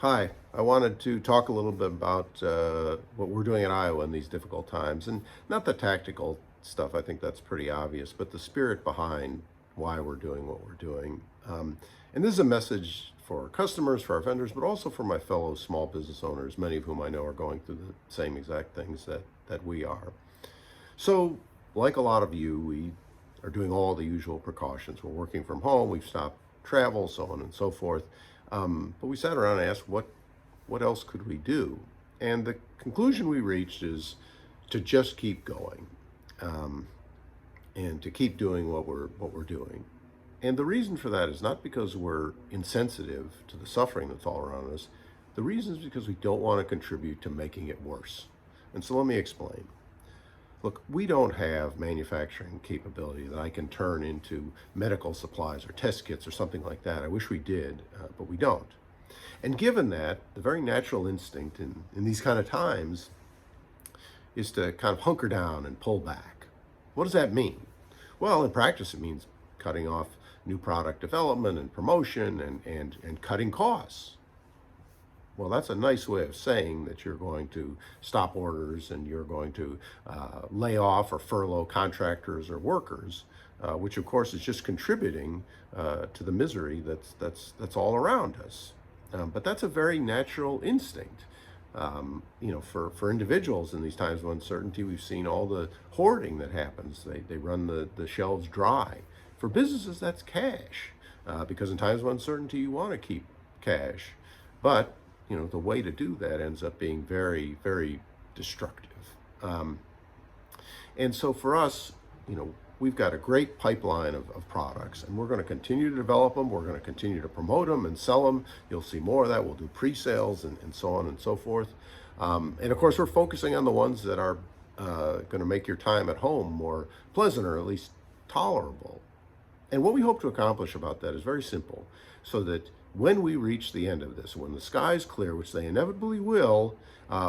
Hi, I wanted to talk a little bit about what we're doing at Iowa in these difficult times, and not the tactical stuff. I think that's pretty obvious, but the spirit behind why we're doing what we're doing. And this is a message for our customers, for our vendors, but also for my fellow small business owners, many of whom I know are going through the same exact things that we are. So, like a lot of you, we are doing all the usual precautions. We're working from home, we've stopped travel, so on and so forth. But we sat around and asked, what else could we do? And the conclusion we reached is to just keep going, um, and to keep doing what we're doing. And the reason for that is not because we're insensitive to the suffering that's all around us. The reason is because we don't want to contribute to making it worse. And so let me explain. Look, we don't have manufacturing capability that I can turn into medical supplies or test kits or something like that. I wish we did, but we don't. And given that, the very natural instinct in these kind of times is to kind of hunker down and pull back. What does that mean? Well, in practice, it means cutting off new product development and promotion and cutting costs. Well, that's a nice way of saying that you're going to stop orders and you're going to lay off or furlough contractors or workers, which of course is just contributing to the misery that's all around us. But that's a very natural instinct. For individuals in these times of uncertainty, we've seen all the hoarding that happens. They run the shelves dry. For businesses, that's cash, because in times of uncertainty, you want to keep cash. But the way to do that ends up being very, very destructive. Um, and so for us, we've got a great pipeline of products, and we're going to continue to develop them. We're going to continue to promote them and sell them. You'll see more of that. We'll do pre-sales and so on and so forth. And of course, we're focusing on the ones that are going to make your time at home more pleasant, or at least tolerable. And what we hope to accomplish about that is very simple, so that when we reach the end of this, when the sky's clear, which they inevitably will,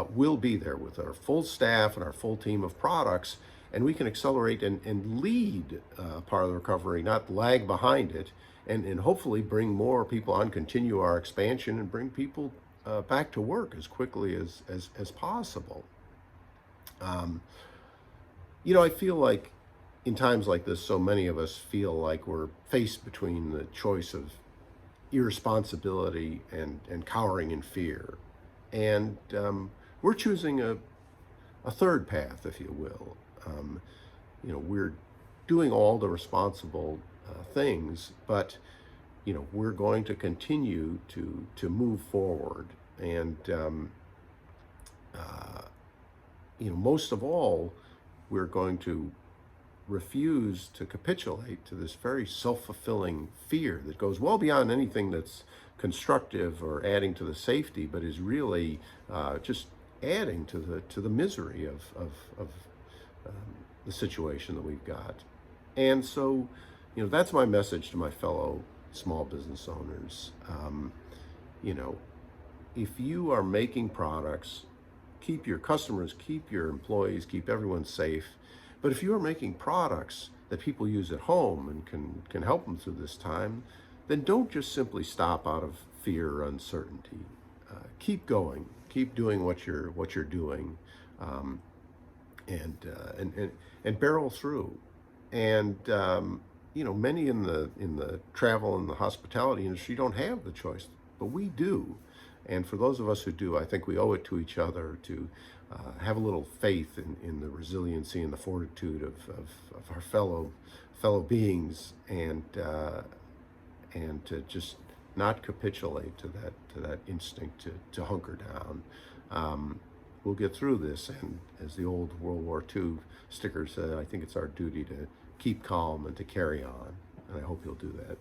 we'll be there with our full staff and our full team of products, and we can accelerate and lead part of the recovery, not lag behind it, and hopefully bring more people on, continue our expansion, and bring people back to work as quickly as possible. Um, I feel like in times like this, so many of us feel like we're faced between the choice of irresponsibility and cowering in fear. And we're choosing a third path, if you will. We're doing all the responsible things, but we're going to continue to move forward. And most of all, we're going to refuse to capitulate to this very self-fulfilling fear that goes well beyond anything that's constructive or adding to the safety, but is really just adding to the misery of the situation that we've got. And so, that's my message to my fellow small business owners. You know, if you are making products, keep your customers, keep your employees, keep everyone safe. But if you are making products that people use at home and can help them through this time, then don't just simply stop out of fear or uncertainty. Keep going, keep doing what you're doing, um, and barrel through. And many in the travel and the hospitality industry don't have the choice, but we do. And for those of us who do, I think we owe it to each other to have a little faith in the resiliency and the fortitude of our fellow beings, and to just not capitulate to that instinct to hunker down. We'll get through this, and as the old World War II sticker said, I think it's our duty to keep calm and to carry on, and I hope you'll do that.